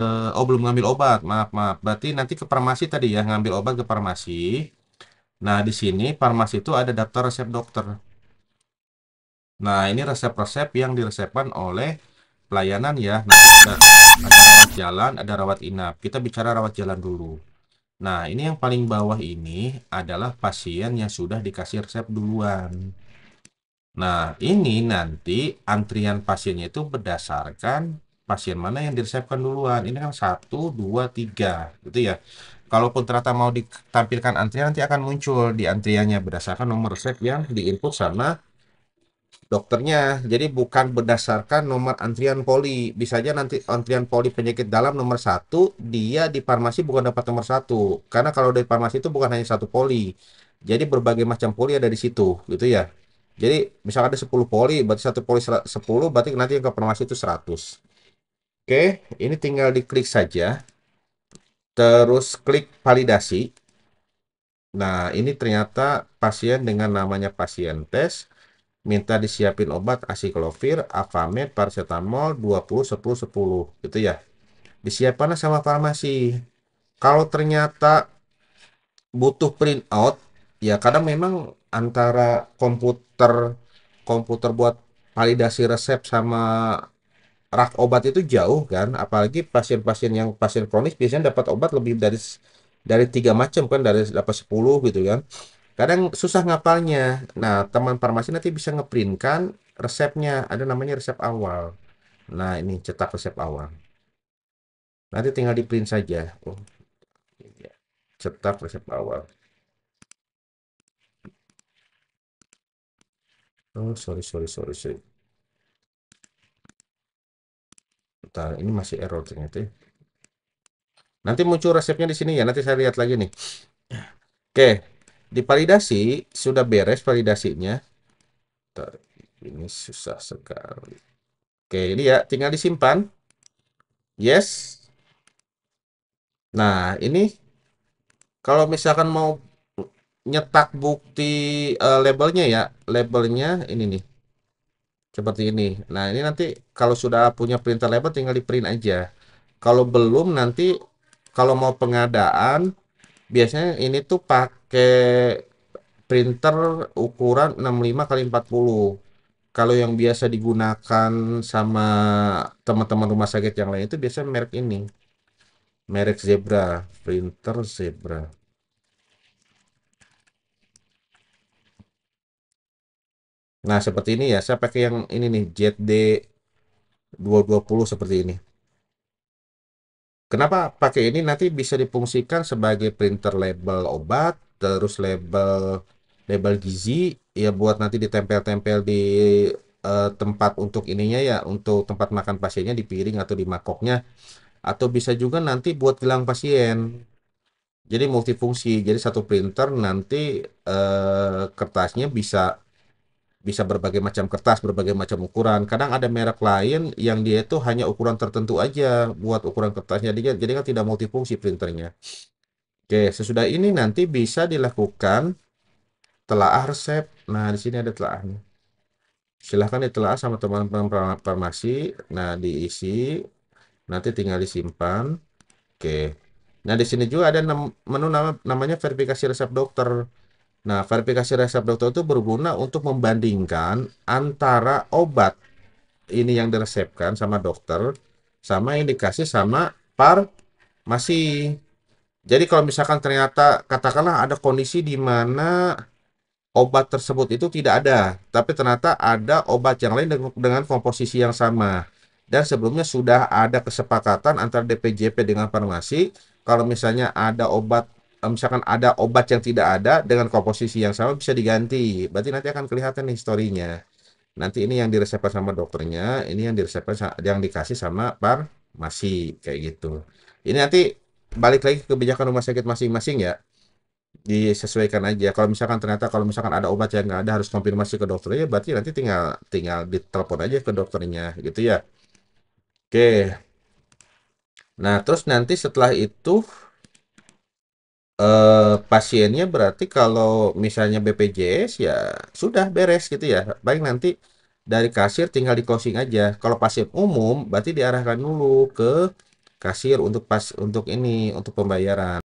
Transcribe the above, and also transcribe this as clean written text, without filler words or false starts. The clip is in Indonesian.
Oh, belum ngambil obat. Maaf, maaf. Berarti nanti ke farmasi tadi ya, ngambil obat ke farmasi. Nah, di sini farmasi itu ada daftar resep dokter. Nah, ini resep-resep yang diresepkan oleh pelayanan ya. Nah, ada rawat jalan, ada rawat inap. Kita bicara rawat jalan dulu. Nah, ini yang paling bawah ini adalah pasien yang sudah dikasih resep duluan. Nah, ini nanti antrian pasiennya itu berdasarkan pasien mana yang diresepkan duluan. Ini kan satu, dua, tiga, gitu ya. Kalaupun ternyata mau ditampilkan antrian, nanti akan muncul di antriannya berdasarkan nomor resep yang diinput sama dokternya. Jadi bukan berdasarkan nomor antrian poli. Bisa aja nanti antrian poli penyakit dalam nomor satu, dia di farmasi bukan dapat nomor satu. Karena kalau dari farmasi itu bukan hanya satu poli. Jadi berbagai macam poli ada di situ, gitu ya. Jadi misalkan ada 10 poli, berarti satu poli 10, berarti nanti yang ke farmasi itu 100. Oke, ini tinggal diklik saja. Terus klik validasi. Nah, ini ternyata pasien dengan namanya pasien tes. Minta disiapin obat asiklovir, Afamed, paracetamol 20 10 10 gitu ya. Disiapkan sama farmasi. Kalau ternyata butuh print out, ya kadang memang antara komputer komputer buat validasi resep sama rak obat itu jauh kan, apalagi pasien-pasien yang pasien kronis biasanya dapat obat lebih dari 3 macam kan, dari dapat 10 gitu kan. Kadang susah ngapalnya. Nah, teman farmasi nanti bisa ngeprintkan resepnya. Ada namanya resep awal. Nah, ini cetak resep awal. Nanti tinggal di print saja. Oh, iya. Cetak resep awal. Oh, sorry, sorry, sorry, sorry. Bentar, ini masih error ternyata ya. Nanti muncul resepnya di sini ya. Nanti saya lihat lagi nih. Oke, divalidasi, sudah beres validasinya. Bentar, ini susah sekali. Oke, ini ya, tinggal disimpan. Yes. Nah, ini kalau misalkan mau nyetak bukti labelnya ya, labelnya ini nih, seperti ini. Nah, ini nanti kalau sudah punya printer label tinggal di print aja. Kalau belum nanti kalau mau pengadaan biasanya ini tuh pakai printer ukuran 65 kali 40. Kalau yang biasa digunakan sama teman-teman rumah sakit yang lain itu biasanya merek ini, merek Zebra, printer Zebra. Nah, seperti ini ya, saya pakai yang ini nih, ZD 220 seperti ini. Kenapa pakai ini? Nanti bisa difungsikan sebagai printer label obat, terus label gizi, ya buat nanti ditempel-tempel di tempat untuk ininya ya, untuk tempat makan pasiennya di piring atau di mangkoknya, atau bisa juga nanti buat gelang pasien. Jadi multifungsi. Jadi satu printer nanti kertasnya bisa bisa berbagai macam kertas, berbagai macam ukuran. Kadang ada merek lain yang dia itu hanya ukuran tertentu aja buat ukuran kertasnya. Jadi kan tidak multifungsi printernya. Oke, sesudah ini nanti bisa dilakukan telaah resep. Nah, di sini ada telaahnya. Silahkan ditelaah sama teman-teman farmasi. Nah, diisi. Nanti tinggal disimpan. Oke. Nah, di sini juga ada menu namanya verifikasi resep dokter. Nah, verifikasi resep dokter itu berguna untuk membandingkan antara obat ini yang diresepkan sama dokter sama yang dikasih sama farmasi. Jadi kalau misalkan ternyata katakanlah ada kondisi di mana obat tersebut itu tidak ada, tapi ternyata ada obat yang lain dengan komposisi yang sama. Dan sebelumnya sudah ada kesepakatan antara DPJP dengan farmasi, kalau misalnya ada obat, misalkan ada obat yang tidak ada dengan komposisi yang sama bisa diganti. Berarti nanti akan kelihatan nih historinya. Nanti ini yang diresepkan sama dokternya, ini yang diresepkan yang dikasih sama farmasi kayak gitu. Ini nanti balik lagi ke kebijakan rumah sakit masing-masing ya, disesuaikan aja. Kalau misalkan ada obat yang nggak ada harus konfirmasi ke dokternya, berarti nanti tinggal tinggal ditelepon aja ke dokternya gitu ya. Oke. Nah, terus nanti setelah itu pasiennya berarti kalau misalnya BPJS ya sudah beres gitu ya. Baik nanti dari kasir tinggal di closing aja. Kalau pasien umum berarti diarahkan dulu ke kasir untuk untuk ini untuk pembayaran.